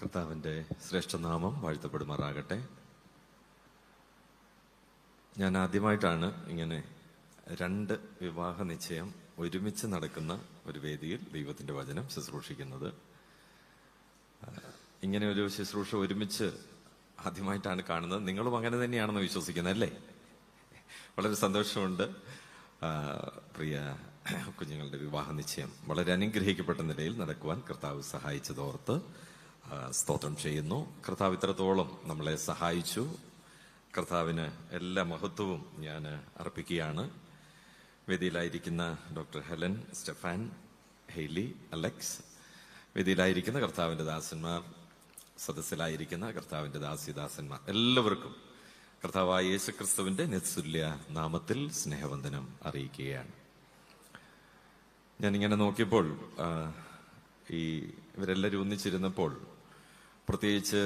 കർത്താവിൻ്റെ ശ്രേഷ്ഠനാമം വാഴ്ത്തപ്പെടുമാറാകട്ടെ. ഞാൻ ആദ്യമായിട്ടാണ് ഇങ്ങനെ രണ്ട് വിവാഹ നിശ്ചയം ഒരുമിച്ച് നടക്കുന്ന ഒരു വേദിയിൽ ദൈവത്തിൻ്റെ വചനം ശുശ്രൂഷിക്കുന്നത്. ഇങ്ങനെ ഒരു ശുശ്രൂഷ ഒരുമിച്ച് ആദ്യമായിട്ടാണ് കാണുന്നത്. നിങ്ങളും അങ്ങനെ തന്നെയാണെന്ന് വിശ്വസിക്കുന്നത് അല്ലേ? വളരെ സന്തോഷമുണ്ട്. പ്രിയ കുഞ്ഞുങ്ങളുടെ വിവാഹ നിശ്ചയം വളരെ അനുഗ്രഹിക്കപ്പെട്ട നിലയിൽ നടക്കുവാൻ കർത്താവ് സഹായിച്ചതോർത്ത് സ്തോത്രം ചെയ്യുന്നു. കർത്താവ് ഇത്രത്തോളം നമ്മളെ സഹായിച്ചു. കർത്താവിന് എല്ലാ മഹത്വവും ഞാൻ അർപ്പിക്കുകയാണ്. വേദിയിലായിരിക്കുന്ന doctor Helen, Stefan, Hailey, Alex, വേദിയിലായിരിക്കുന്ന കർത്താവിൻ്റെ ദാസന്മാർ, സദസ്സിലായിരിക്കുന്ന കർത്താവിൻ്റെ ദാസിദാസന്മാർ, എല്ലാവർക്കും കർത്താവായ യേശുക്രിസ്തുവിന്റെ നിസ്തുല്യ നാമത്തിൽ സ്നേഹവന്ദനം അറിയിക്കുകയാണ്. ഞാനിങ്ങനെ നോക്കിയപ്പോൾ ഇവരെല്ലാവരും ഒന്നിച്ചിരുന്നപ്പോൾ, പ്രത്യേകിച്ച്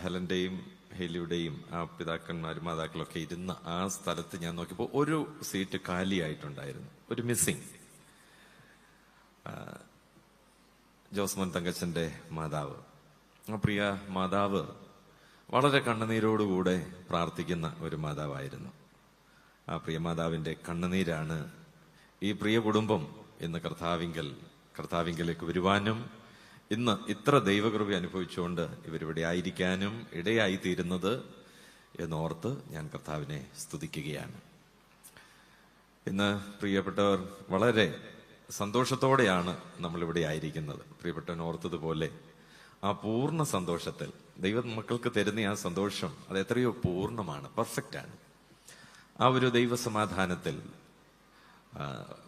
ഹെലന്റെയും ഹെലിയുടെയും ആ പിതാക്കന്മാരും മാതാക്കളൊക്കെ ഇരുന്ന ആ സ്ഥലത്ത് ഞാൻ നോക്കിയപ്പോൾ ഒരു സീറ്റ് കാലിയായിട്ടുണ്ടായിരുന്നു, ഒരു മിസ്സിങ്. ജോസ്മോൻ തങ്കച്ചന്റെ മാതാവ്, ആ പ്രിയ മാതാവ് വളരെ കണ്ണുനീരോടുകൂടെ പ്രാർത്ഥിക്കുന്ന ഒരു മാതാവായിരുന്നു. ആ പ്രിയ മാതാവിന്റെ കണ്ണുനീരാണ് ഈ പ്രിയ കുടുംബം ഇന്ന് കർത്താവിങ്കലേക്ക് വരുവാനും ഇന്ന് ഇത്ര ദൈവകൃപ അനുഭവിച്ചുകൊണ്ട് ഇവരിവിടെ ആയിരിക്കാനും ഇടയായിത്തീരുന്നത് എന്നോർത്ത് ഞാൻ കർത്താവിനെ സ്തുതിക്കുകയാണ്. ഇന്ന് പ്രിയപ്പെട്ടവർ വളരെ സന്തോഷത്തോടെയാണ് നമ്മളിവിടെ ആയിരിക്കുന്നത്. പ്രിയപ്പെട്ടവൻ ഓർത്തതുപോലെ ആ പൂർണ്ണ സന്തോഷത്തിൽ ദൈവ മക്കൾക്ക് തരുന്ന ആ സന്തോഷം അത് എത്രയോ പൂർണ്ണമാണ്, പെർഫെക്റ്റാണ്. ആ ഒരു ദൈവസമാധാനത്തിൽ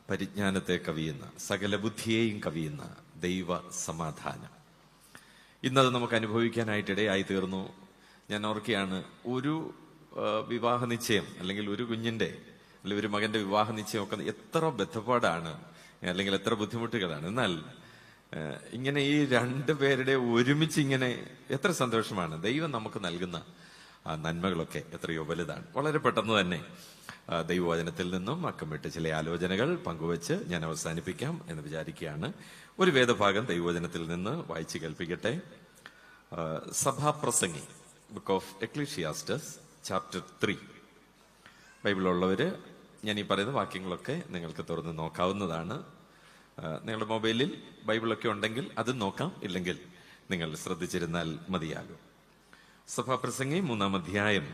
പരിജ്ഞാനത്തെ കവിയുന്ന, സകല ബുദ്ധിയെയും കവിയുന്ന ദൈവ സമാധാനം ഇന്നത് നമുക്ക് അനുഭവിക്കാനായിട്ട് ഇടയായി തീർന്നു. ഞാൻ ഓർക്കുകയാണ്, ഒരു വിവാഹ നിശ്ചയം അല്ലെങ്കിൽ ഒരു കുഞ്ഞിന്റെ അല്ലെങ്കിൽ ഒരു മകന്റെ വിവാഹ നിശ്ചയം ഒക്കെ എത്ര ബന്ധപ്പാടാണ് അല്ലെങ്കിൽ എത്ര ബുദ്ധിമുട്ടുകളാണ്. എന്നാൽ ഇങ്ങനെ ഈ രണ്ടുപേരുടെ ഒരുമിച്ച് ഇങ്ങനെ എത്ര സന്തോഷമാണ്. ദൈവം നമുക്ക് നൽകുന്ന നന്മകളൊക്കെ എത്രയോ വലുതാണ്. വളരെ പെട്ടെന്ന് തന്നെ ദൈവവചനത്തിൽ നിന്നും അക്കമിട്ട് ചില ആലോചനകൾ പങ്കുവച്ച് ഞാൻ അവസാനിപ്പിക്കാം എന്ന് വിചാരിക്കുകയാണ്. ഒരു വേദഭാഗം ദൈവവചനത്തിൽ നിന്ന് വായിച്ചു കേൾപ്പിക്കട്ടെ. സഭാപ്രസംഗി, ബുക്ക് ഓഫ് എക്ലീഷിയാസ്റ്റസ്, ചാപ്റ്റർ 3. ബൈബിളുള്ളവര് ഞാൻ ഈ പറയുന്ന വാക്യങ്ങളൊക്കെ നിങ്ങൾക്ക് തുറന്ന് നോക്കാവുന്നതാണ്. നിങ്ങളുടെ മൊബൈലിൽ ബൈബിളൊക്കെ ഉണ്ടെങ്കിൽ അത് നോക്കാം, ഇല്ലെങ്കിൽ നിങ്ങൾ ശ്രദ്ധിച്ചിരുന്നാൽ മതിയാകും. സഭാപ്രസംഗി 3-ാം അധ്യായം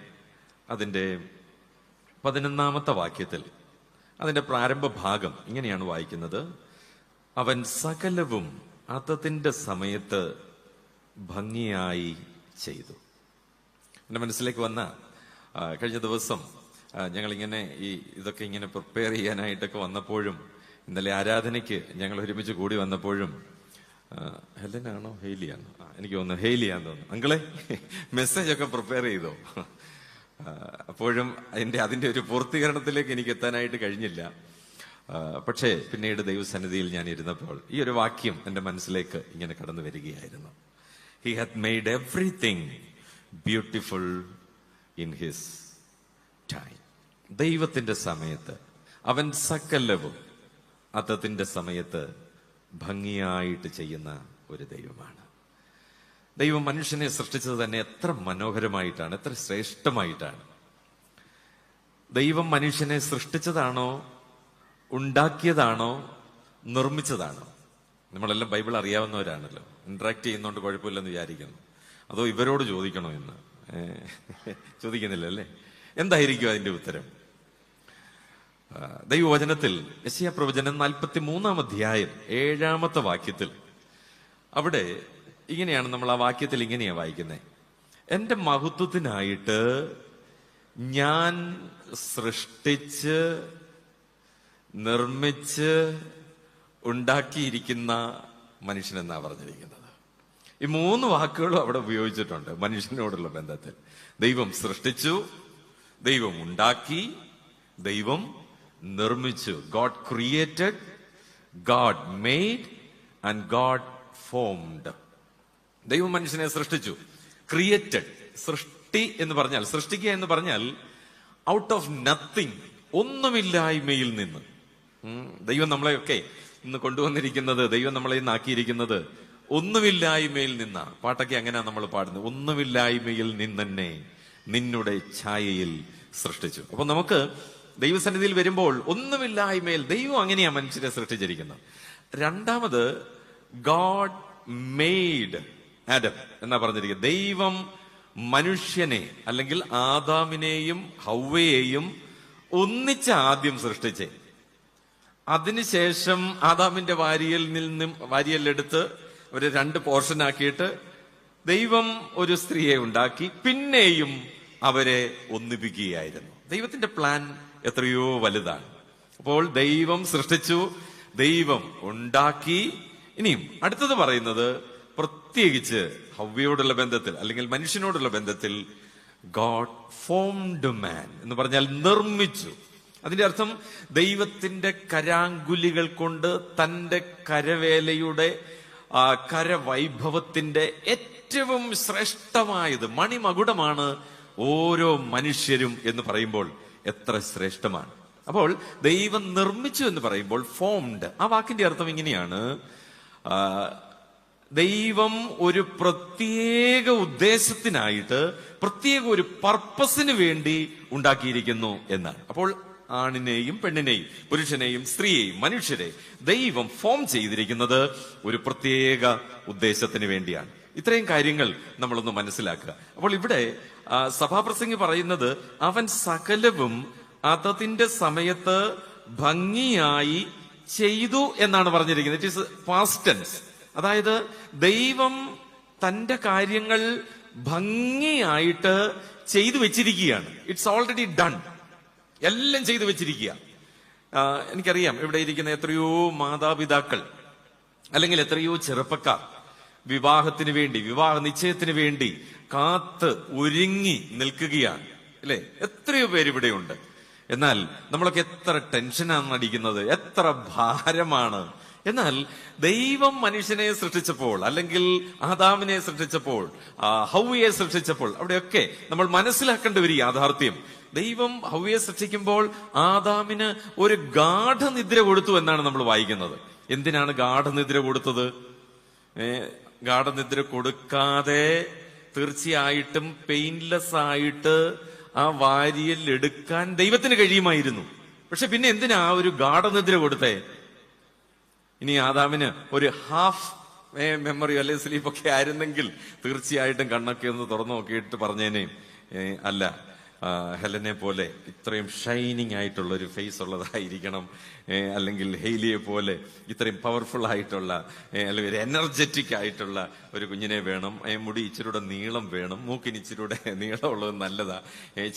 അതിന്റെ 11-ാമത്തെ വാക്യത്തിൽ അതിന്റെ പ്രാരംഭ ഭാഗം ഇങ്ങനെയാണ് വായിക്കുന്നത്: അവൻ സകലവും അതതിന്റെ സമയത്ത് ഭംഗിയായി ചെയ്തു. എന്റെ മനസ്സിലേക്ക് വന്ന കഴിഞ്ഞ ദിവസം ഞങ്ങളിങ്ങനെ ഇതൊക്കെ ഇങ്ങനെ പ്രിപ്പയർ ചെയ്യാനായിട്ടൊക്കെ വന്നപ്പോഴും, ഇന്നലെ ആരാധനയ്ക്ക് ഞങ്ങൾ ഒരുമിച്ച് കൂടി വന്നപ്പോഴും, ഹെലനാണോ ഹെയ്ലിയാണോ, എനിക്ക് തോന്നുന്നു ഹെയ്ലിയാന്ന് തോന്നുന്നു, അങ്കിളെ മെസ്സേജ് ഒക്കെ പ്രിപ്പയർ ചെയ്തോ? അപ്പോഴും അതിന്റെ ഒരു പൂർത്തീകരണത്തിലേക്ക് എനിക്ക് എത്താനായിട്ട് കഴിഞ്ഞില്ല. പക്ഷേ പിന്നീട് ദൈവസന്നിധിയിൽ ഞാൻ ഇരുന്നപ്പോൾ ഈ ഒരു വാക്യം എന്റെ മനസ്സിലേക്ക് ഇങ്ങനെ കടന്നു വരികയായിരുന്നു: he hath made everything beautiful in his time. ദൈവത്തിന്റെ സമയത്ത് അവൻ സകലവും അതതിന്റെ സമയത്ത് ഭംഗിയായിട്ട് ചെയ്യുന്ന ഒരു ദൈവമാണ്. ദൈവം മനുഷ്യനെ സൃഷ്ടിച്ചത് തന്നെ എത്ര മനോഹരമായിട്ടാണ്, എത്ര ശ്രേഷ്ഠമായിട്ടാണ്. ദൈവം മനുഷ്യനെ സൃഷ്ടിച്ചതാണോ, ഉണ്ടാക്കിയതാണോ, നിർമ്മിച്ചതാണോ? നമ്മളെല്ലാം ബൈബിൾ അറിയാവുന്നവരാണല്ലോ, ഇന്ററാക്ട് ചെയ്യുന്നതുകൊണ്ട് കുഴപ്പമില്ലെന്ന് വിചാരിക്കുന്നു. അതോ ഇവരോട് ചോദിക്കണോ എന്ന് ചോദിക്കുന്നില്ല അല്ലേ? എന്തായിരിക്കും അതിന്റെ ഉത്തരം? ദൈവവചനത്തിൽ യെശയ്യാ പ്രവചനം 43-ാം അധ്യായം 7-ാമത്തെ വാക്യത്തിൽ, അവിടെ ഇങ്ങനെയാണ്, നമ്മൾ ആ വാക്യത്തിൽ ഇങ്ങനെയാ വായിക്കുന്നത്: എന്റെ മഹത്വത്തിനായിട്ട് ഞാൻ സൃഷ്ടിച്ച് നിർമ്മിച്ച് ഉണ്ടാക്കിയിരിക്കുന്ന മനുഷ്യനെന്നാ പറഞ്ഞിരിക്കുന്നത്. ഈ 3 വാക്കുകളും അവിടെ ഉപയോഗിച്ചിട്ടുണ്ട് മനുഷ്യനോടുള്ള ബന്ധത്തിൽ. ദൈവം സൃഷ്ടിച്ചു, ദൈവം ഉണ്ടാക്കി, ദൈവം നിർമ്മിച്ചു. God created, God made and God formed. ദൈവം മനുഷ്യനെ സൃഷ്ടിച്ചു. ക്രിയേറ്റഡ്, സൃഷ്ടി എന്ന് പറഞ്ഞാൽ, സൃഷ്ടിക്കുക എന്ന് പറഞ്ഞാൽ ഔട്ട് ഓഫ് നത്തിങ്, ഒന്നുമില്ലായ്മയിൽ നിന്ന്. ദൈവം നമ്മളെയൊക്കെ ഇന്ന് കൊണ്ടുവന്നിരിക്കുന്നത്, ദൈവം നമ്മളെ ഇന്ന് ആക്കിയിരിക്കുന്നത് ഒന്നുമില്ലായ്മയിൽ നിന്നാണ്. പാട്ടൊക്കെ അങ്ങനെയാ നമ്മൾ പാടുന്നത്. ഒന്നുമില്ലായ്മയിൽ നിന്നെ നിന്നുടെ ഛായയിൽ സൃഷ്ടിച്ചു. അപ്പൊ നമുക്ക് ദൈവസന്നിധിയിൽ വരുമ്പോൾ ഒന്നുമില്ലായ്മയിൽ ദൈവം അങ്ങനെയാ മനുഷ്യരെ സൃഷ്ടിച്ചിരിക്കുന്നത്. രണ്ടാമത്, ഗോഡ് മെയ്ഡ് ആഡം എന്നാ പറഞ്ഞിരിക്കുന്നത്. ദൈവം മനുഷ്യനെ അല്ലെങ്കിൽ ആദാമിനെയും ഹവ്വയെയും ഒന്നിച്ച് ആദ്യം സൃഷ്ടിച്ചേ. അതിനുശേഷം ആദാമിന്റെ വാരിയലെടുത്ത് ഒരു 2 പോർഷനാക്കിയിട്ട് ദൈവം ഒരു സ്ത്രീയെ ഉണ്ടാക്കി പിന്നെയും അവരെ ഒന്നിപ്പിക്കുകയായിരുന്നു. ദൈവത്തിന്റെ പ്ലാൻ എത്രയോ വലുതാണ്. അപ്പോൾ ദൈവം സൃഷ്ടിച്ചു, ദൈവം ഉണ്ടാക്കി. ഇനിയും അടുത്തത് പറയുന്നത്, പ്രത്യേകിച്ച് ഹവ്വയോടുള്ള ബന്ധത്തിൽ അല്ലെങ്കിൽ മനുഷ്യനോടുള്ള ബന്ധത്തിൽ, ഗോഡ് ഫോംഡ് മാൻ എന്ന് പറഞ്ഞാൽ നിർമ്മിച്ചു. അതിന്റെ അർത്ഥം ദൈവത്തിന്റെ കരാങ്കുലികൾ കൊണ്ട് തന്റെ കരവേലയുടെ കരവൈഭവത്തിന്റെ ഏറ്റവും ശ്രേഷ്ഠമായത്, മണിമകുടമാണ് ഓരോ മനുഷ്യരും എന്ന് പറയുമ്പോൾ എത്ര ശ്രേഷ്ഠമാണ്. അപ്പോൾ ദൈവം നിർമ്മിച്ചു എന്ന് പറയുമ്പോൾ ഫോംഡ്, ആ വാക്കിന്റെ അർത്ഥം ഇങ്ങനെയാണ്, ദൈവം ഒരു പ്രത്യേക ഉദ്ദേശത്തിനായിട്ട് പ്രത്യേക ഒരു പർപ്പസിന് വേണ്ടി ഉണ്ടാക്കിയിരിക്കുന്നു എന്നാണ്. അപ്പോൾ ആണിനെയും പെണ്ണിനെയും പുരുഷനെയും സ്ത്രീയെയും മനുഷ്യരെ ദൈവം ഫോം ചെയ്തിരിക്കുന്നത് ഒരു പ്രത്യേക ഉദ്ദേശത്തിന് വേണ്ടിയാണ്. ഇത്രയും കാര്യങ്ങൾ നമ്മളൊന്ന് മനസ്സിലാക്കുക. അപ്പോൾ ഇവിടെ സഭാപ്രസംഗി പറയുന്നത്, അവൻ സകലവും അതതിന്റെ സമയത്ത് ഭംഗിയായി ചെയ്തു എന്നാണ് പറഞ്ഞിരിക്കുന്നത്. It is past tense. അതായത് ദൈവം തന്റെ കാര്യങ്ങൾ ഭംഗിയായിട്ട് ചെയ്തു വെച്ചിരിക്കുകയാണ്. It's already done. എല്ലാം ചെയ്തു വെച്ചിരിക്കുക. എനിക്കറിയാം ഇവിടെ ഇരിക്കുന്ന എത്രയോ മാതാപിതാക്കൾ അല്ലെങ്കിൽ എത്രയോ ചെറുപ്പക്കാർ വിവാഹത്തിന് വേണ്ടി, വിവാഹ നിശ്ചയത്തിന് വേണ്ടി കാത്ത് ഒരുങ്ങി നിൽക്കുകയാണ്, അല്ലെ? എത്രയോ പേര് ഇവിടെയുണ്ട്. എന്നാൽ നമ്മളൊക്കെ എത്ര ടെൻഷനാണ് അടിക്കുന്നത്, എത്ര ഭാരമാണ്. എന്നാൽ ദൈവം മനുഷ്യനെ സൃഷ്ടിച്ചപ്പോൾ അല്ലെങ്കിൽ ആദാമിനെ സൃഷ്ടിച്ചപ്പോൾ, ഹവ്വയെ സൃഷ്ടിച്ചപ്പോൾ, അവിടെയൊക്കെ നമ്മൾ മനസ്സിലാക്കേണ്ട ഒരു യാഥാർത്ഥ്യം, ദൈവം ഹവ്വയെ സൃഷ്ടിക്കുമ്പോൾ ആദാമിന് ഒരു ഗാഠനിദ്ര കൊടുത്തു എന്നാണ് നമ്മൾ വായിക്കുന്നത്. എന്തിനാണ് ഗാഠനിദ്ര കൊടുത്തത്? ഗാഠനിദ്ര കൊടുക്കാതെ തീർച്ചയായിട്ടും പെയിൻലെസ് ആയിട്ട് ആ വാരിയൽ എടുക്കാൻ ദൈവത്തിന് കഴിയുമായിരുന്നു. പക്ഷെ പിന്നെ എന്തിനാ ഒരു ഗാഠനിദ്ര കൊടുത്തേ? ഇനി ആദാമിന് ഒരു ഹാഫ് മെമ്മറി അല്ലെങ്കിൽ സ്ലീപ്പൊക്കെ ആയിരുന്നെങ്കിൽ തീർച്ചയായിട്ടും കണ്ണൊക്കെ ഒന്ന് തുറന്നു നോക്കിയിട്ട് പറഞ്ഞേനെ, അല്ല, ഹെലനെ പോലെ ഇത്രയും ഷൈനിങ് ആയിട്ടുള്ള ഒരു ഫേസ് ഉള്ളതായിരിക്കണം, അല്ലെങ്കിൽ ഹെയ്ലിയെ പോലെ ഇത്രയും പവർഫുൾ ആയിട്ടുള്ള അല്ലെങ്കിൽ ഒരു എനർജറ്റിക് ആയിട്ടുള്ള ഒരു കുഞ്ഞിനെ വേണം, മുടി ഇച്ചിരൂടെ നീളം വേണം, മൂക്കിന് ഇച്ചിരൂടെ നീളമുള്ളത് നല്ലതാ,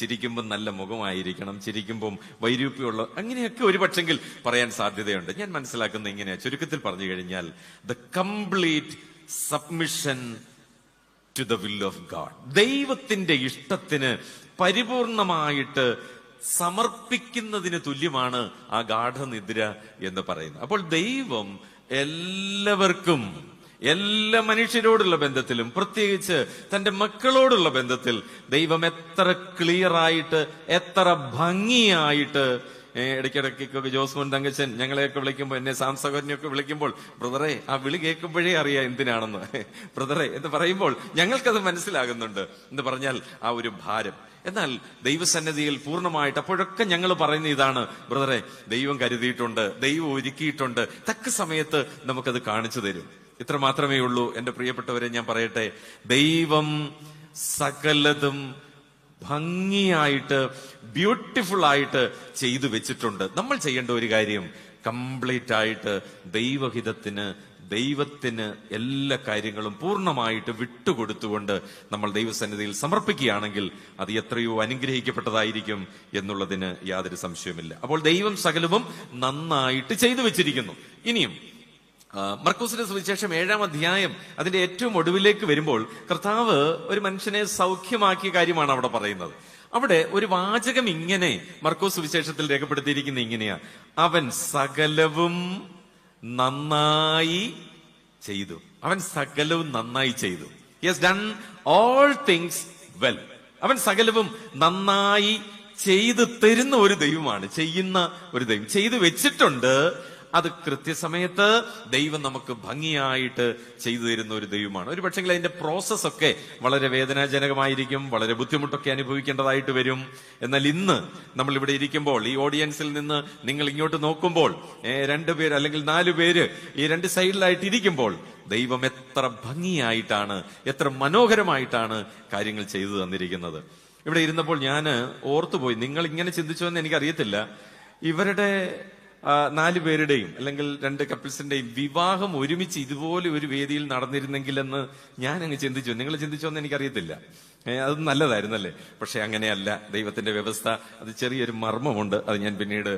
ചിരിക്കുമ്പം നല്ല മുഖമായിരിക്കണം, ചിരിക്കുമ്പം വൈരൂപ്യമുള്ള, അങ്ങനെയൊക്കെ ഒരു പക്ഷെങ്കിൽ പറയാൻ സാധ്യതയുണ്ട്. ഞാൻ മനസ്സിലാക്കുന്ന ഇങ്ങനെയാ, ചുരുക്കത്തിൽ പറഞ്ഞു കഴിഞ്ഞാൽ the complete submission to the will of God, ദൈവത്തിന്റെ ഇഷ്ടത്തിന് പരിപൂർണമായിട്ട് സമർപ്പിക്കുന്നതിന് തുല്യമാണ് ആ ഗാഠനിദ്ര എന്ന് പറയുന്നത്. അപ്പോൾ ദൈവം എല്ലാവർക്കും, എല്ലാ മനുഷ്യരോടുള്ള ബന്ധത്തിലും, പ്രത്യേകിച്ച് തന്റെ മക്കളോടുള്ള ബന്ധത്തിൽ ദൈവം എത്ര ക്ലിയർ ആയിട്ട്, എത്ര ഭംഗിയായിട്ട്, ഇടയ്ക്കിടയ്ക്കൊക്കെ ജോസ്മോൻ തങ്കച്ചൻ ഞങ്ങളെയൊക്കെ വിളിക്കുമ്പോൾ, എന്നെ സാംസകനെയൊക്കെ വിളിക്കുമ്പോൾ, ബ്രദറെ, ആ വിളി കേൾക്കുമ്പോഴേ അറിയാം എന്തിനാണെന്ന്, ബ്രദറെ എന്ന് പറയുമ്പോൾ ഞങ്ങൾക്കത് മനസ്സിലാകുന്നുണ്ട് എന്ന് പറഞ്ഞാൽ ആ ഒരു ഭാരം. എന്നാൽ ദൈവസന്നിധിയിൽ പൂർണ്ണമായിട്ട് അപ്പോഴൊക്കെ ഞങ്ങൾ പറയുന്ന ഇതാണ്, ബ്രദറെ, ദൈവം കരുതിയിട്ടുണ്ട്, ദൈവം ഒരുക്കിയിട്ടുണ്ട്, തക്ക സമയത്ത് നമുക്കത് കാണിച്ചു തരും. ഇത്ര മാത്രമേ ഉള്ളൂ. എന്റെ പ്രിയപ്പെട്ടവരെ, ഞാൻ പറയട്ടെ, ദൈവം സകലതും ഭംഗിയായിട്ട്, ബ്യൂട്ടിഫുൾ ആയിട്ട് ചെയ്തു വെച്ചിട്ടുണ്ട്. നമ്മൾ ചെയ്യേണ്ട ഒരു കാര്യം, കംപ്ലീറ്റ് ആയിട്ട് ദൈവത്തിന് എല്ലാ കാര്യങ്ങളും പൂർണ്ണമായിട്ട് വിട്ടുകൊടുത്തുകൊണ്ട് നമ്മൾ ദൈവസന്നിധിയിൽ സമർപ്പിക്കുകയാണെങ്കിൽ അത് എത്രയോ അനുഗ്രഹിക്കപ്പെട്ടതായിരിക്കും എന്നുള്ളതിന് യാതൊരു സംശയവുമില്ല. അപ്പോൾ ദൈവം സകലവും നന്നായിട്ട് ചെയ്തു വെച്ചിരിക്കുന്നു. ഇനിയും മർക്കോസിന്റെ സുവിശേഷം 7-ാം അധ്യായം അതിന്റെ ഏറ്റവും ഒടുവിലേക്ക് വരുമ്പോൾ കർത്താവ് ഒരു മനുഷ്യനെ സൗഖ്യമാക്കിയ കാര്യമാണ് അവിടെ പറയുന്നത്. അവിടെ ഒരു വാചകം ഇങ്ങനെ മർക്കോസ് സുവിശേഷത്തിൽ രേഖപ്പെടുത്തിയിരിക്കുന്ന ഇങ്ങനെയാ, അവൻ സകലവും നന്നായി ചെയ്തു. അവൻ സകലവും നന്നായി ചെയ്തു. He has done all things well. അവൻ സകലവും നന്നായി ചെയ്തു തരുന്ന ഒരു ദൈവമാണ്, ചെയ്യുന്ന ഒരു ദൈവം. ചെയ്തു വെച്ചിട്ടുണ്ട്, അത് കൃത്യസമയത്ത് ദൈവം നമുക്ക് ഭംഗിയായിട്ട് ചെയ്തു തരുന്ന ഒരു ദൈവമാണ്. ഒരു പക്ഷെങ്കിൽ അതിന്റെ പ്രോസസ് ഒക്കെ വളരെ വേദനാജനകമായിരിക്കും, വളരെ ബുദ്ധിമുട്ടൊക്കെ അനുഭവിക്കേണ്ടതായിട്ട് വരും. എന്നാൽ ഇന്ന് നമ്മൾ ഇവിടെ ഇരിക്കുമ്പോൾ, ഈ ഓഡിയൻസിൽ നിന്ന് നിങ്ങൾ ഇങ്ങോട്ട് നോക്കുമ്പോൾ, 2 പേര് അല്ലെങ്കിൽ 4 പേര് ഈ 2 സൈഡിലായിട്ട് ഇരിക്കുമ്പോൾ, ദൈവം എത്ര ഭംഗിയായിട്ടാണ്, എത്ര മനോഹരമായിട്ടാണ് കാര്യങ്ങൾ ചെയ്തു തന്നിരിക്കുന്നത്. ഇവിടെ ഇരുന്നപ്പോൾ ഞാൻ ഓർത്തുപോയി, നിങ്ങൾ ഇങ്ങനെ ചിന്തിച്ചോ എന്ന് എനിക്കറിയത്തില്ല, ഇവരുടെ 4 പേരുടെയും അല്ലെങ്കിൽ 2 കപ്പിൾസിന്റെയും വിവാഹം ഒരുമിച്ച് ഇതുപോലെ ഒരു വേദിയിൽ നടന്നിരുന്നെങ്കിലെന്ന് ഞാൻ അങ്ങ് ചിന്തിച്ചു. നിങ്ങൾ ചിന്തിച്ചോ എന്ന് എനിക്കറിയത്തില്ല. അത് നല്ലതായിരുന്നല്ലേ? പക്ഷെ അങ്ങനെയല്ല. ദൈവത്തിന്റെ വ്യവസ്ഥ, അത് ചെറിയൊരു മർമ്മമുണ്ട്, അത് ഞാൻ പിന്നീട്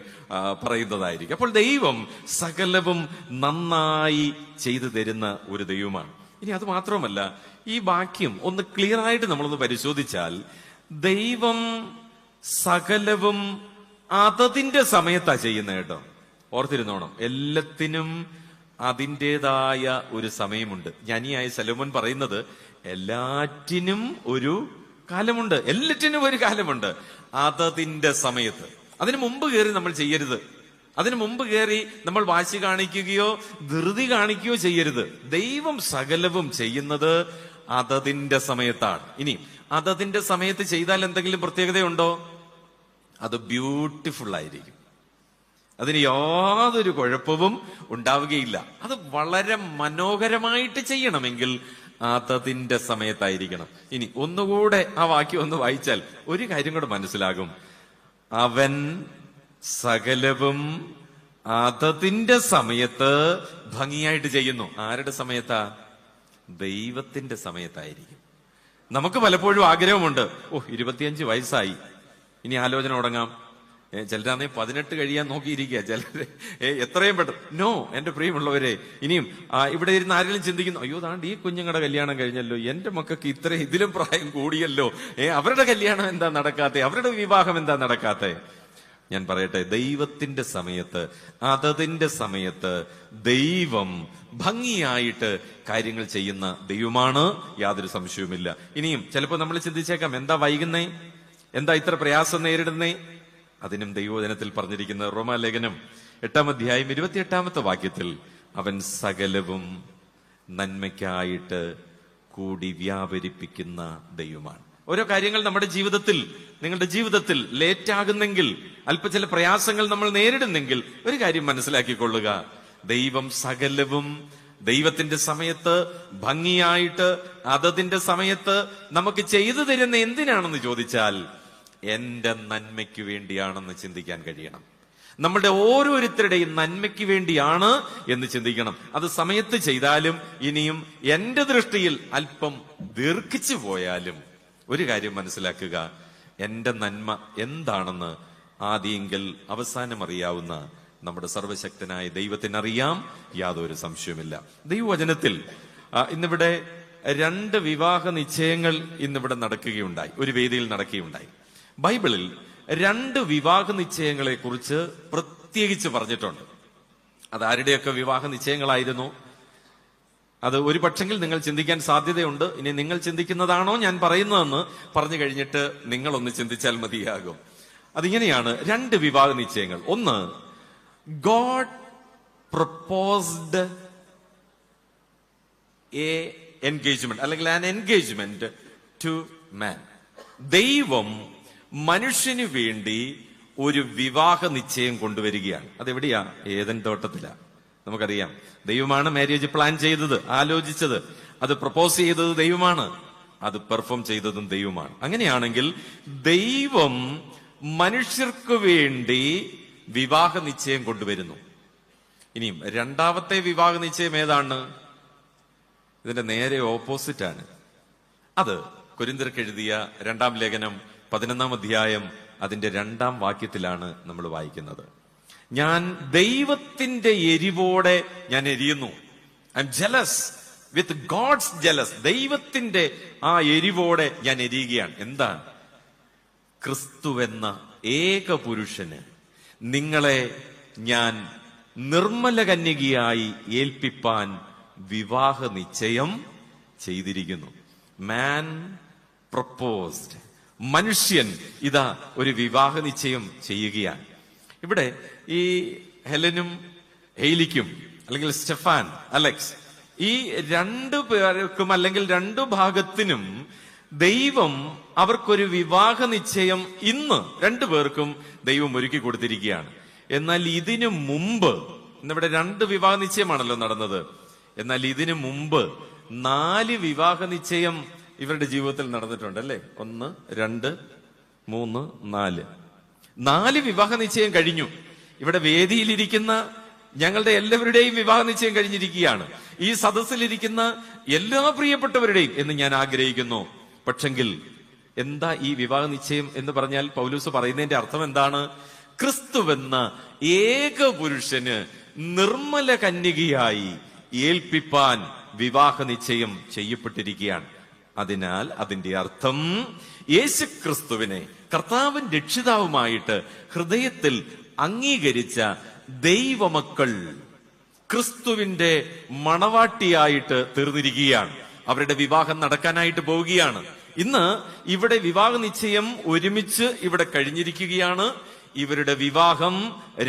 പറയുന്നതായിരിക്കും. അപ്പോൾ ദൈവം സകലവും നന്നായി ചെയ്തു തരുന്ന ഒരു ദൈവമാണ്. ഇനി അത് മാത്രമല്ല, ഈ വാക്യം ഒന്ന് ക്ലിയർ ആയിട്ട് നമ്മളൊന്ന് പരിശോധിച്ചാൽ, ദൈവം സകലവും അതതിന്റെ സമയത്താ ചെയ്യുന്നത് കേട്ടോ. ഓർത്തിരുന്നോണം, എല്ലാത്തിനും അതിൻ്റെതായ ഒരു സമയമുണ്ട്. ജ്ഞാനിയായ ശലോമോൻ പറയുന്നത്, എല്ലാറ്റിനും ഒരു കാലമുണ്ട്, എല്ലാറ്റിനും ഒരു കാലമുണ്ട്, അതതിന്റെ സമയത്ത്. അതിനു മുമ്പ് കയറി നമ്മൾ ചെയ്യരുത്. അതിനു മുമ്പ് കയറി നമ്മൾ വാശി കാണിക്കുകയോ ധൃതി കാണിക്കുകയോ ചെയ്യരുത്. ദൈവം സകലവും ചെയ്യുന്നത് അതതിന്റെ സമയത്താണ്. ഇനി അതതിന്റെ സമയത്ത് ചെയ്താൽ എന്തെങ്കിലും പ്രത്യേകതയുണ്ടോ? അത് ബ്യൂട്ടിഫുൾ ആയിരിക്കും, അതിന് യാതൊരു കുഴപ്പവും ഉണ്ടാവുകയില്ല. അത് വളരെ മനോഹരമായിട്ട് ചെയ്യണമെങ്കിൽ അതതിന്റെ സമയത്തായിരിക്കണം. ഇനി ഒന്നുകൂടെ ആ വാക്യം ഒന്ന് വായിച്ചാൽ ഒരു കാര്യം കൂടെ മനസ്സിലാകും. അവൻ സകലവും അതതിന്റെ സമയത്ത് ഭംഗിയായിട്ട് ചെയ്യുന്നു. ആരുടെ സമയത്താ? ദൈവത്തിന്റെ സമയത്തായിരിക്കും. നമുക്ക് പലപ്പോഴും ആഗ്രഹമുണ്ട്, 25 വയസ്സായി, ഇനി ആലോചന തുടങ്ങാം. ചിലരാന്നേ 18 കഴിയാൻ നോക്കിയിരിക്കുക, ചിലര് എത്രയും പെട്ടെന്ന്. നോ, എന്റെ പ്രിയമുള്ളവരെ, ഇനിയും ഇവിടെ ഇരുന്ന് ആരെങ്കിലും ചിന്തിക്കുന്നു, അയ്യോ താണ്ട് ഈ കുഞ്ഞുങ്ങളുടെ കല്യാണം കഴിഞ്ഞല്ലോ, എന്റെ മക്കൾക്ക് ഇതിലും പ്രായം കൂടിയല്ലോ, അവരുടെ കല്യാണം എന്താ നടക്കാത്തെ, അവരുടെ വിവാഹം എന്താ നടക്കാത്തെ? ഞാൻ പറയട്ടെ, ദൈവത്തിന്റെ സമയത്ത്, അതതിന്റെ സമയത്ത് ദൈവം ഭംഗിയായിട്ട് കാര്യങ്ങൾ ചെയ്യുന്ന ദൈവമാണ്, യാതൊരു സംശയവുമില്ല. ഇനിയും ചിലപ്പോൾ നമ്മൾ ചിന്തിച്ചേക്കാം, എന്താ വൈകുന്നേ, എന്താ ഇത്ര പ്രയാസം നേരിടുന്നേ? അതിനും ദൈവവചനത്തിൽ പറഞ്ഞിരിക്കുന്ന റോമാലേഖനം 8-ാം അധ്യായം 28-ാമത്തെ വാക്യത്തിൽ, അവൻ സകലവും നന്മയ്ക്കായിട്ട് കൂടി വ്യാപരിപ്പിക്കുന്ന ദൈവമാണ്. ഓരോ കാര്യങ്ങൾ നമ്മുടെ ജീവിതത്തിൽ, നിങ്ങളുടെ ജീവിതത്തിൽ ലേറ്റാകുന്നെങ്കിൽ, ചില പ്രയാസങ്ങൾ നമ്മൾ നേരിടുന്നെങ്കിൽ, ഒരു കാര്യം മനസ്സിലാക്കിക്കൊള്ളുക, ദൈവം സകലവും ദൈവത്തിന്റെ സമയത്ത് ഭംഗിയായിട്ട് അതതിന്റെ സമയത്ത് നമുക്ക് ചെയ്തു തരുന്ന എന്തിനാണെന്ന് ചോദിച്ചാൽ, എന്റെ നന്മയ്ക്ക് വേണ്ടിയാണെന്ന് ചിന്തിക്കാൻ കഴിയണം. നമ്മുടെ ഓരോരുത്തരുടെയും നന്മയ്ക്ക് വേണ്ടിയാണ് എന്ന് ചിന്തിക്കണം. അത് സമയത്ത് ചെയ്താലും ഇനിയും എന്റെ ദൃഷ്ടിയിൽ അല്പം ദീർഘിച്ചു പോയാലും ഒരു കാര്യം മനസ്സിലാക്കുക, എന്റെ നന്മ എന്താണെന്ന് ആദ്യമെങ്കിൽ അവസാനം അറിയാവുന്ന നമ്മുടെ സർവശക്തനായ ദൈവത്തിനറിയാം, യാതൊരു സംശയവുമില്ല. ദൈവവചനത്തിൽ ഇന്നിവിടെ 2 വിവാഹ നിശ്ചയങ്ങൾ ഇന്നിവിടെ നടക്കുകയുണ്ടായി, ഒരു വേദിയിൽ നടക്കുകയുണ്ടായി. ബൈബിളിൽ 2 വിവാഹ നിശ്ചയങ്ങളെ കുറിച്ച് പ്രത്യേകിച്ച് പറഞ്ഞിട്ടുണ്ട്. അത് ആരുടെയൊക്കെ വിവാഹ നിശ്ചയങ്ങളായിരുന്നു? അത് ഒരു പക്ഷെങ്കിൽ നിങ്ങൾ ചിന്തിക്കാൻ സാധ്യതയുണ്ട്. ഇനി നിങ്ങൾ ചിന്തിക്കുന്നതാണോ ഞാൻ പറയുന്നതെന്ന് പറഞ്ഞു കഴിഞ്ഞിട്ട് നിങ്ങളൊന്ന് ചിന്തിച്ചാൽ മതിയാകും. അതിങ്ങനെയാണ് 2 വിവാഹ നിശ്ചയങ്ങൾ. ഒന്ന്, ഗോഡ് പ്രപ്പോസ്ഡ് എ എൻഗേജ്മെന്റ് അല്ലെങ്കിൽ ആൻ എൻഗേജ്മെന്റ് ടു മാൻ. ദൈവം മനുഷ്യന് വേണ്ടി ഒരു വിവാഹ നിശ്ചയം കൊണ്ടുവരികയാണ്. അതെവിടെയാ? ഏദൻ തോട്ടത്തിലാ. നമുക്കറിയാം, ദൈവമാണ് മാരേജ് പ്ലാൻ ചെയ്തത്, ആലോചിച്ചത്, അത് പ്രപ്പോസ് ചെയ്തത് ദൈവമാണ്, അത് പെർഫോം ചെയ്തതും ദൈവമാണ്. അങ്ങനെയാണെങ്കിൽ ദൈവം മനുഷ്യർക്ക് വേണ്ടി വിവാഹ നിശ്ചയം കൊണ്ടുവരുന്നു. ഇനിയും 2ാമത്തെ വിവാഹ നിശ്ചയം ഏതാണ്? ഇതിന്റെ നേരെ ഓപ്പോസിറ്റ് ആണ്. അത് കൊരിന്ത്യർക്ക് എഴുതിയ 2-ാം ലേഖനം 11-ാം അധ്യായം അതിന്റെ 2-ാം വാക്യത്തിലാണ് നമ്മൾ വായിക്കുന്നത്. ഞാൻ ദൈവത്തിന്റെ എരിവോടെ ഞാൻ എരിയുന്നു. I am jealous with God's jealous. ദൈവത്തിന്റെ ആ എരിവോടെ ഞാൻ എരിയുകയാണ്. എന്താണ്? ക്രിസ്തുവെന്ന ഏക പുരുഷന് നിങ്ങളെ ഞാൻ നിർമ്മല കന്യകയായി ഏൽപ്പിപ്പാൻ വിവാഹ നിശ്ചയം ചെയ്തിരിക്കുന്നു. മാൻ പ്രപ്പോസ്ഡ്. മനുഷ്യൻ ഇതാ ഒരു വിവാഹ നിശ്ചയം ചെയ്യുകയാണ്. ഇവിടെ ഈ ഹെലനും ഹെയ്ലിക്കും അല്ലെങ്കിൽ സ്റ്റെഫാൻ, അലക്സ്, ഈ രണ്ടു പേർക്കും അല്ലെങ്കിൽ രണ്ടു ഭാഗത്തിനും ദൈവം അവർക്കൊരു വിവാഹ നിശ്ചയം ഇന്ന് രണ്ടു പേർക്കും ദൈവം ഒരുക്കി കൊടുത്തിരിക്കുകയാണ്. എന്നാൽ ഇതിനു മുമ്പ്, ഇന്നിവിടെ 2 വിവാഹ നിശ്ചയമാണല്ലോ നടന്നത്, എന്നാൽ ഇതിനു മുമ്പ് 4 വിവാഹ നിശ്ചയം ഇവരുടെ ജീവിതത്തിൽ നടന്നിട്ടുണ്ട് അല്ലേ? 1, 2, 3, 4 വിവാഹ നിശ്ചയം കഴിഞ്ഞു. ഇവിടെ വേദിയിലിരിക്കുന്ന ഞങ്ങളുടെ എല്ലാവരുടെയും വിവാഹ നിശ്ചയം കഴിഞ്ഞിരിക്കുകയാണ്. ഈ സദസ്സിലിരിക്കുന്ന എല്ലാ പ്രിയപ്പെട്ടവരുടെയും എന്ന് ഞാൻ ആഗ്രഹിക്കുന്നു. പക്ഷെങ്കിൽ എന്താ ഈ വിവാഹ നിശ്ചയം എന്ന് പറഞ്ഞാൽ പൗലോസ് പറയുന്നതിന്റെ അർത്ഥം എന്താണ്? ക്രിസ്തുവെന്ന ഏക പുരുഷന് നിർമ്മല കന്യകയായി ഏൽപ്പിപ്പാൻ വിവാഹ നിശ്ചയം ചെയ്യപ്പെട്ടിരിക്കുകയാണ്. അതിനാൽ അതിന്റെ അർത്ഥം യേശു ക്രിസ്തുവിനെ കർത്താവും രക്ഷിതാവുമായിട്ട് ഹൃദയത്തിൽ അംഗീകരിച്ച ദൈവമക്കൾ ക്രിസ്തുവിന്റെ മണവാട്ടിയായിട്ട് തീർന്നിരിക്കുകയാണ്. അവരുടെ വിവാഹം നടക്കാനായിട്ട് പോവുകയാണ്. ഇന്ന് ഇവിടെ വിവാഹ നിശ്ചയം ഒരുമിച്ച് ഇവിടെ കഴിഞ്ഞിരിക്കുകയാണ്. ഇവരുടെ വിവാഹം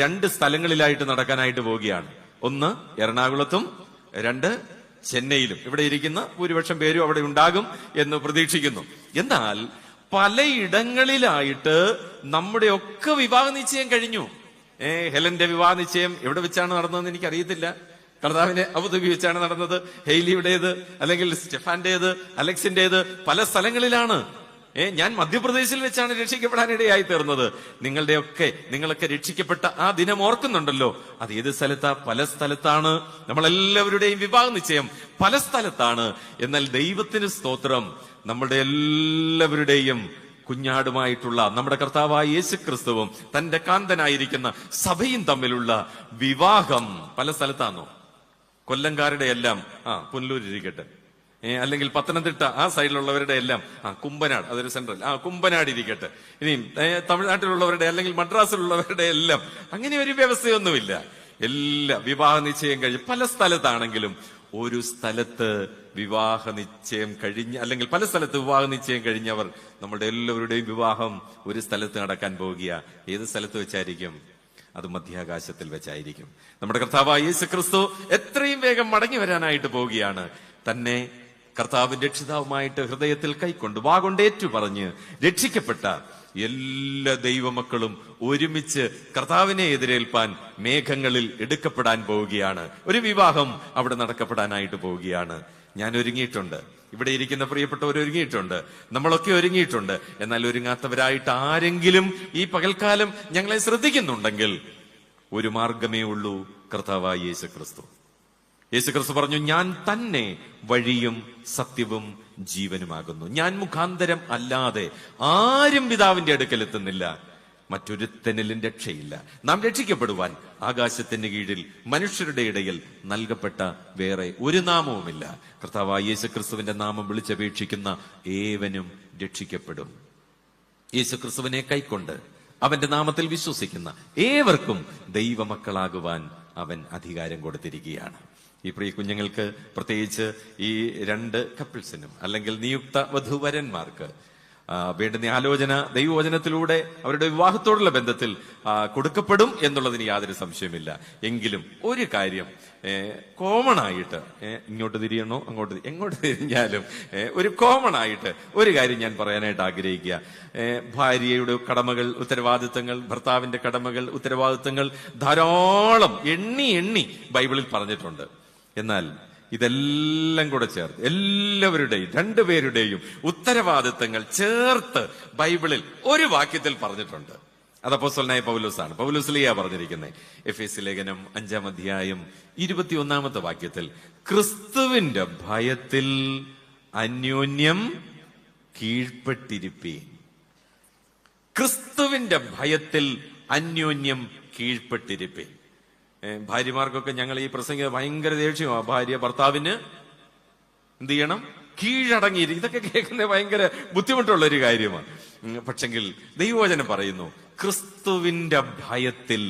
2 സ്ഥലങ്ങളിലായിട്ട് നടക്കാനായിട്ട് പോവുകയാണ്. 1 എറണാകുളത്തും 2 ചെന്നൈയിലും. ഇവിടെ ഇരിക്കുന്ന ഭൂരിപക്ഷം പേരും അവിടെ ഉണ്ടാകും എന്ന് പ്രതീക്ഷിക്കുന്നു. എന്നാൽ പലയിടങ്ങളിലായിട്ട് നമ്മുടെ ഒക്കെ വിവാഹ നിശ്ചയം കഴിഞ്ഞു. ഹെലന്റെ വിവാഹ നിശ്ചയം എവിടെ വെച്ചാണ് നടന്നതെന്ന് എനിക്കറിയത്തില്ല. കർത്താവിനെ അബുദാബി വെച്ചാണ് നടന്നത്. ഹെയ്ലിയുടേത് അല്ലെങ്കിൽ സ്റ്റെഫാന്റേത്, അലക്സിന്റേത് പല സ്ഥലങ്ങളിലാണ്. ഞാൻ മധ്യപ്രദേശിൽ വെച്ചാണ് രക്ഷിക്കപ്പെടാനിടയായി തീർന്നത്. നിങ്ങളൊക്കെ രക്ഷിക്കപ്പെട്ട ആ ദിനം ഓർക്കുന്നുണ്ടല്ലോ. അത് ഏത് സ്ഥലത്താ? പല സ്ഥലത്താണ്. നമ്മളെല്ലാവരുടെയും വിവാഹ നിശ്ചയം പല സ്ഥലത്താണ്. എന്നാൽ ദൈവത്തിന് സ്തോത്രം, നമ്മളുടെ എല്ലാവരുടെയും കുഞ്ഞാടുമായിട്ടുള്ള നമ്മുടെ കർത്താവായ യേശു ക്രിസ്തുവും തന്റെ കാന്തനായിരിക്കുന്ന സഭയും തമ്മിലുള്ള വിവാഹം പല സ്ഥലത്താണോ? കൊല്ലംകാരുടെ എല്ലാം പുനലൂരിരിക്കട്ടെ, അല്ലെങ്കിൽ പത്തനംതിട്ട ആ സൈഡിലുള്ളവരുടെ എല്ലാം കുമ്പനാട്, അതൊരു സെൻട്രൽ കുമ്പനാട് ഇരിക്കട്ടെ. ഇനിയും തമിഴ്നാട്ടിലുള്ളവരുടെ അല്ലെങ്കിൽ മദ്രാസിലുള്ളവരുടെ എല്ലാം അങ്ങനെ ഒരു വ്യവസ്ഥയൊന്നുമില്ല. എല്ലാ വിവാഹ നിശ്ചയം കഴിഞ്ഞ് പല സ്ഥലത്താണെങ്കിലും ഒരു സ്ഥലത്ത് വിവാഹ നിശ്ചയം കഴിഞ്ഞ് അല്ലെങ്കിൽ പല സ്ഥലത്ത് വിവാഹ നിശ്ചയം കഴിഞ്ഞവർ നമ്മുടെ എല്ലാവരുടെയും വിവാഹം ഒരു സ്ഥലത്ത് നടക്കാൻ പോകുക. ഏത് സ്ഥലത്ത് വെച്ചായിരിക്കും? അത് മധ്യാകാശത്തിൽ വെച്ചായിരിക്കും. നമ്മുടെ കർത്താവായ യേശു ക്രിസ്തു എത്രയും വേഗം മടങ്ങി വരാനായിട്ട് പോവുകയാണ്. തന്നെ കർത്താവിന്റെ രക്ഷിതാവുമായിട്ട് ഹൃദയത്തിൽ കൈക്കൊണ്ട് വാഗൊണ്ട് ഏറ്റുപറഞ്ഞ് രക്ഷിക്കപ്പെട്ട എല്ലാ ദൈവമക്കളും ഒരുമിച്ച് കർത്താവിനെ എതിരേൽപ്പാൻ മേഘങ്ങളിൽ എടുക്കപ്പെടാൻ പോവുകയാണ്. ഒരു വിവാഹം അവിടെ നടക്കപ്പെടാനായിട്ട് പോവുകയാണ്. ഞാൻ ഒരുങ്ങിയിട്ടുണ്ട്, ഇവിടെ ഇരിക്കുന്ന പ്രിയപ്പെട്ടവർ ഒരുങ്ങിയിട്ടുണ്ട്, നമ്മളൊക്കെ ഒരുങ്ങിയിട്ടുണ്ട്. എന്നാൽ ഒരുങ്ങാത്തവരായിട്ട് ആരെങ്കിലും ഈ പകൽക്കാലം ഞങ്ങളെ ശ്രദ്ധിക്കുന്നുണ്ടെങ്കിൽ ഒരു മാർഗമേ ഉള്ളൂ, കർത്താവായ യേശു ക്രിസ്തു. യേശു ക്രിസ്തു പറഞ്ഞു, ഞാൻ തന്നെ വഴിയും സത്യവും ജീവനുമാകുന്നു. ഞാൻ മുഖാന്തരം അല്ലാതെ ആരും പിതാവിന്റെ അടുക്കൽ എത്തുന്നില്ല. മറ്റൊരുത്തനിലും രക്ഷയില്ല. നാം രക്ഷിക്കപ്പെടുവാൻ ആകാശത്തിന് കീഴിൽ മനുഷ്യരുടെ ഇടയിൽ നൽകപ്പെട്ട വേറെ ഒരു നാമവുമില്ല. കർത്താവായ യേശു ക്രിസ്തുവിന്റെ നാമം വിളിച്ചപേക്ഷിക്കുന്ന ഏവനും രക്ഷിക്കപ്പെടും. യേശു ക്രിസ്തുവിനെ കൈക്കൊണ്ട് അവന്റെ നാമത്തിൽ വിശ്വസിക്കുന്ന ഏവർക്കും ദൈവമക്കളാകുവാൻ അവൻ അധികാരം കൊടുത്തിരിക്കുകയാണ്. ഈ പ്രിയ കുഞ്ഞുങ്ങൾക്ക്, പ്രത്യേകിച്ച് ഈ 2 കപ്പിൾസിനും അല്ലെങ്കിൽ നിയുക്ത വധുവരന്മാർക്ക് വേണ്ടുന്ന ആലോചന ദൈവവചനത്തിലൂടെ അവരുടെ വിവാഹത്തോടുള്ള ബന്ധത്തിൽ കൊടുക്കപ്പെടും എന്നുള്ളതിന് യാതൊരു സംശയമില്ല. എങ്കിലും ഒരു കാര്യം കോമൺ ആയിട്ട്, ഇങ്ങോട്ട് തിരിയണോ എങ്ങോട്ട് തിരിഞ്ഞാലും ഒരു കോമൺ ആയിട്ട് ഒരു കാര്യം ഞാൻ പറയാനായിട്ട് ആഗ്രഹിക്കുക. ഭാര്യയുടെ കടമകൾ, ഉത്തരവാദിത്തങ്ങൾ, ഭർത്താവിന്റെ കടമകൾ, ഉത്തരവാദിത്തങ്ങൾ ധാരാളം എണ്ണി ബൈബിളിൽ പറഞ്ഞിട്ടുണ്ട്. എന്നാൽ ഇതെല്ലാം കൂടെ ചേർത്ത് എല്ലാവരുടെയും 2 പേരുടെയും ഉത്തരവാദിത്തങ്ങൾ ചേർത്ത് ബൈബിളിൽ ഒരു വാക്യത്തിൽ പറഞ്ഞിട്ടുണ്ട്. അത് അപ്പോസ്തലനായ പൗലോസാണ്. പൗലോസിലെയാ പറഞ്ഞിരിക്കുന്നത്. എഫേസ്യ ലേഖനം 5-ാം അധ്യായം 21-ാമത്തെ വാക്യത്തിൽ, ക്രിസ്തുവിന്റെ ഭയത്തിൽ അന്യോന്യം കീഴ്പ്പെട്ടിരിപ്പീൻ. ക്രിസ്തുവിന്റെ ഭയത്തിൽ അന്യോന്യം കീഴ്പ്പെട്ടിരിപ്പീൻ. ഭാര്യമാർക്കൊക്കെ ഞങ്ങൾ ഈ പ്രസംഗം ഭയങ്കര ദേഷ്യമാണ്. ഭാര്യ ഭർത്താവിന് എന്ത് ചെയ്യണം? കീഴടങ്ങിയിരിക്കും. ഇതൊക്കെ കേൾക്കുന്നത് ഭയങ്കര ബുദ്ധിമുട്ടുള്ള ഒരു കാര്യമാണ്. പക്ഷെങ്കിൽ ദൈവവചനം പറയുന്നു, ക്രിസ്തുവിന്റെ ഭയത്തിൽ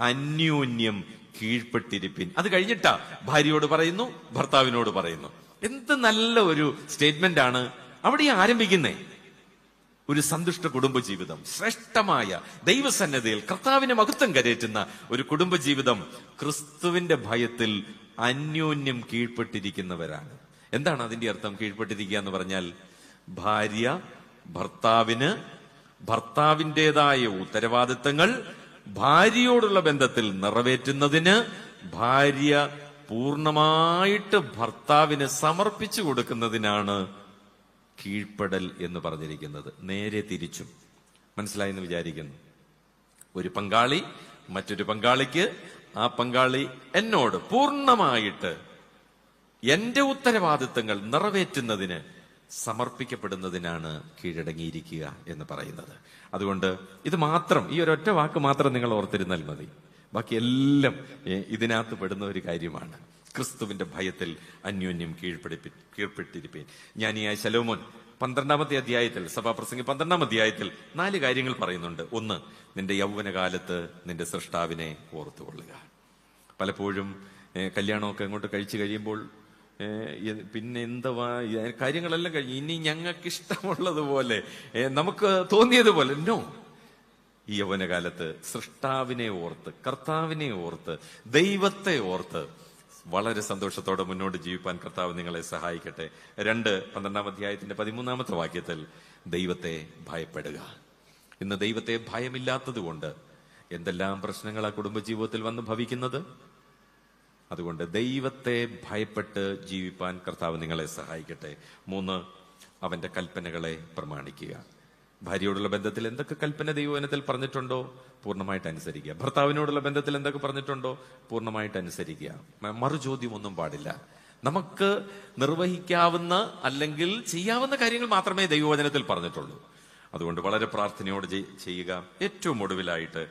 അന്യോന്യം കീഴ്പ്പെട്ടിരിപ്പിൻ. അത് കഴിഞ്ഞിട്ടാ ഭാര്യയോട് പറയുന്നു, ഭർത്താവിനോട് പറയുന്നു. എന്ത് നല്ല ഒരു സ്റ്റേറ്റ്മെന്റ് ആണ് അവിടെ ആരംഭിക്കുന്നേ. ഒരു സന്തുഷ്ട കുടുംബജീവിതം, ശ്രേഷ്ഠമായ ദൈവസന്നദ്ധയിൽ കർത്താവിനെ മഹത്വം കരയറ്റുന്ന ഒരു കുടുംബജീവിതം ക്രിസ്തുവിന്റെ ഭയത്തിൽ അന്യോന്യം കീഴ്പ്പെട്ടിരിക്കുന്നവരാണ്. എന്താണ് അതിന്റെ അർത്ഥം? കീഴ്പ്പെട്ടിരിക്കുക എന്ന് പറഞ്ഞാൽ ഭാര്യ ഭർത്താവിന് ഭർത്താവിൻ്റെതായ ഉത്തരവാദിത്തങ്ങൾ ഭാര്യയോടുള്ള ബന്ധത്തിൽ നിറവേറ്റുന്നതിന് ഭാര്യ പൂർണ്ണമായിട്ട് ഭർത്താവിന് സമർപ്പിച്ചു കൊടുക്കുന്നതിനാണ് കീഴ്പ്പെടൽ എന്ന് പറഞ്ഞിരിക്കുന്നത്. നേരെ തിരിച്ചും. മനസ്സിലായെന്ന് വിചാരിക്കുന്നു. ഒരു പങ്കാളി മറ്റൊരു പങ്കാളിക്ക്, ആ പങ്കാളി എന്നോട് പൂർണ്ണമായിട്ട് എന്റെ ഉത്തരവാദിത്തങ്ങൾ നിറവേറ്റുന്നതിന് സമർപ്പിക്കപ്പെടുന്നതിനാണ് കീഴടങ്ങിയിരിക്കുക എന്ന് പറയുന്നത്. അതുകൊണ്ട് ഇത് മാത്രം, ഈ ഒരൊറ്റ വാക്ക് മാത്രം നിങ്ങൾ ഓർത്തിരുന്നാൽ മതി. ബാക്കിയെല്ലാം ഇതിനകത്ത് പെടുന്ന ഒരു കാര്യമാണ്. ക്രിസ്തുവിന്റെ ഭയത്തിൽ അന്യോന്യം കീഴ്പ്പെട്ടിരിപ്പേൻ. ജ്ഞാനിയായ ശലോമോൻ 12-ാമത്തെ അധ്യായത്തിൽ, സഭാപ്രസംഗി 12-ാം അധ്യായത്തിൽ 4 കാര്യങ്ങൾ പറയുന്നുണ്ട്. ഒന്ന്, നിന്റെ യൗവനകാലത്ത് നിന്റെ സൃഷ്ടാവിനെ ഓർത്തുകൊള്ളുക. പലപ്പോഴും കല്യാണമൊക്കെ അങ്ങോട്ട് കഴിച്ചു കഴിയുമ്പോൾ പിന്നെ എന്തുവാ കാര്യങ്ങളെല്ലാം കഴിഞ്ഞു, ഇനി ഞങ്ങൾക്ക് ഇഷ്ടമുള്ളതുപോലെ നമുക്ക് തോന്നിയതുപോലെ. നോ, ഈ യൗവനകാലത്ത് സൃഷ്ടാവിനെ ഓർത്ത്, കർത്താവിനെ ഓർത്ത്, ദൈവത്തെ ഓർത്ത് വളരെ സന്തോഷത്തോടെ മുന്നോട്ട് ജീവിപ്പാൻ കർത്താവ് നിങ്ങളെ സഹായിക്കട്ടെ. 12-ാം അധ്യായത്തിന്റെ 13-ാമത്തെ വാക്യത്തിൽ ദൈവത്തെ ഭയപ്പെടുക. ഇന്ന് ദൈവത്തെ ഭയമില്ലാത്തത് കൊണ്ട് എന്തെല്ലാം പ്രശ്നങ്ങളാ കുടുംബജീവിതത്തിൽ വന്ന് ഭവിക്കുന്നത്. അതുകൊണ്ട് ദൈവത്തെ ഭയപ്പെട്ട് ജീവിപ്പാൻ കർത്താവ് നിങ്ങളെ സഹായിക്കട്ടെ. 3, അവന്റെ കൽപ്പനകളെ പ്രമാണിക്കുക. ഭാര്യയോടുള്ള ബന്ധത്തിൽ എന്തൊക്കെ കൽപ്പന ദൈവവചനത്തിൽ പറഞ്ഞിട്ടുണ്ടോ പൂർണ്ണമായിട്ട് അനുസരിക്കുക. ഭർത്താവിനോടുള്ള ബന്ധത്തിൽ എന്തൊക്കെ പറഞ്ഞിട്ടുണ്ടോ പൂർണ്ണമായിട്ട് അനുസരിക്കുക. മറുചോദ്യം ഒന്നും പാടില്ല. നമുക്ക് നിർവഹിക്കാവുന്ന അല്ലെങ്കിൽ ചെയ്യാവുന്ന കാര്യങ്ങൾ മാത്രമേ ദൈവവചനത്തിൽ പറഞ്ഞിട്ടുള്ളൂ. അതുകൊണ്ട് വളരെ പ്രാർത്ഥനയോട് ചെയ്യുക. ഏറ്റവും ഒടുവിലായിട്ട്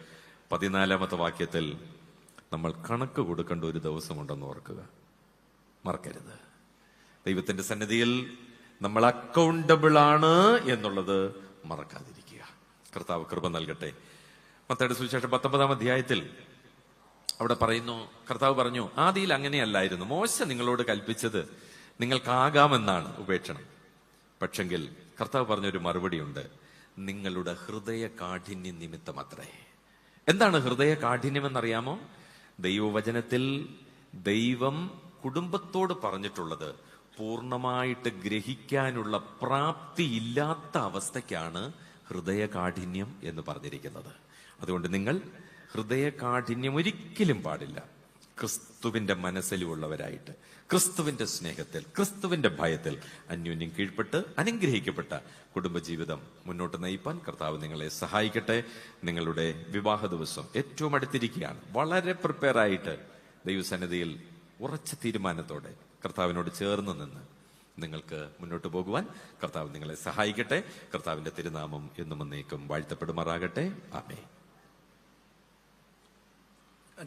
14-ാമത്തെ വാക്യത്തിൽ നമ്മൾ കണക്ക് കൊടുക്കേണ്ട ഒരു ദിവസമുണ്ടെന്ന് ഓർക്കുക. മറക്കരുത്. ദൈവത്തിന്റെ സന്നിധിയിൽ നമ്മൾ അക്കൗണ്ടബിൾ ആണ് എന്നുള്ളത് മറക്കാതിരിക്കുക. കർത്താവ് കൃപ നൽകട്ടെ. മത്തായിയുടെ സുവിശേഷം 19-ാം അധ്യായത്തിൽ അവിടെ പറയുന്നു, കർത്താവ് പറഞ്ഞു, ആദിയിൽ അങ്ങനെയല്ലായിരുന്നു. മോശ നിങ്ങളോട് കൽപ്പിച്ചത് നിങ്ങൾക്കാകാമെന്നാണ് ഉപേക്ഷണം. പക്ഷെങ്കിൽ കർത്താവ് പറഞ്ഞൊരു മറുപടിയുണ്ട്, നിങ്ങളുടെ ഹൃദയ കാഠിന്യം നിമിത്തമത്രേ. എന്താണ് ഹൃദയ കാഠിന്യം എന്നറിയാമോ? ദൈവവചനത്തിൽ ദൈവം കുടുംബത്തോട് പറഞ്ഞിട്ടുള്ളത് പൂർണ്ണമായിട്ട് ഗ്രഹിക്കാനുള്ള പ്രാപ്തിയില്ലാത്ത അവസ്ഥയ്ക്കാണ് ഹൃദയകാഠിന്യം എന്ന് പറഞ്ഞിരിക്കുന്നത്. അതുകൊണ്ട് നിങ്ങൾ ഹൃദയകാഠിന്യം ഒരിക്കലും പാടില്ല. ക്രിസ്തുവിന്റെ മനസ്സിലുള്ളവരായിട്ട്, ക്രിസ്തുവിന്റെ സ്നേഹത്തിൽ, ക്രിസ്തുവിന്റെ ഭയത്തിൽ അന്യോന്യം കീഴ്പ്പെട്ട് അനുഗ്രഹിക്കപ്പെട്ട കുടുംബജീവിതം മുന്നോട്ട് നയിപ്പാൻ കർത്താവ് നിങ്ങളെ സഹായിക്കട്ടെ. നിങ്ങളുടെ വിവാഹ ദിവസം ഏറ്റവും അടുത്തിരിക്കുകയാണ്. വളരെ പ്രിപ്പയർ ആയിട്ട് ദൈവസന്നിധിയിൽ ഉറച്ച തീരുമാനത്തോടെ കർത്താവിനോട് ചേർന്ന് നിന്ന് നിങ്ങൾക്ക് മുന്നോട്ട് പോകുവാൻ കർത്താവ് നിങ്ങളെ സഹായിക്കട്ടെ. കർത്താവിന്റെ തിരുനാമം എന്നും എന്നേക്കും വാഴ്ത്തപ്പെടുമാറാകട്ടെ. ആമേൻ.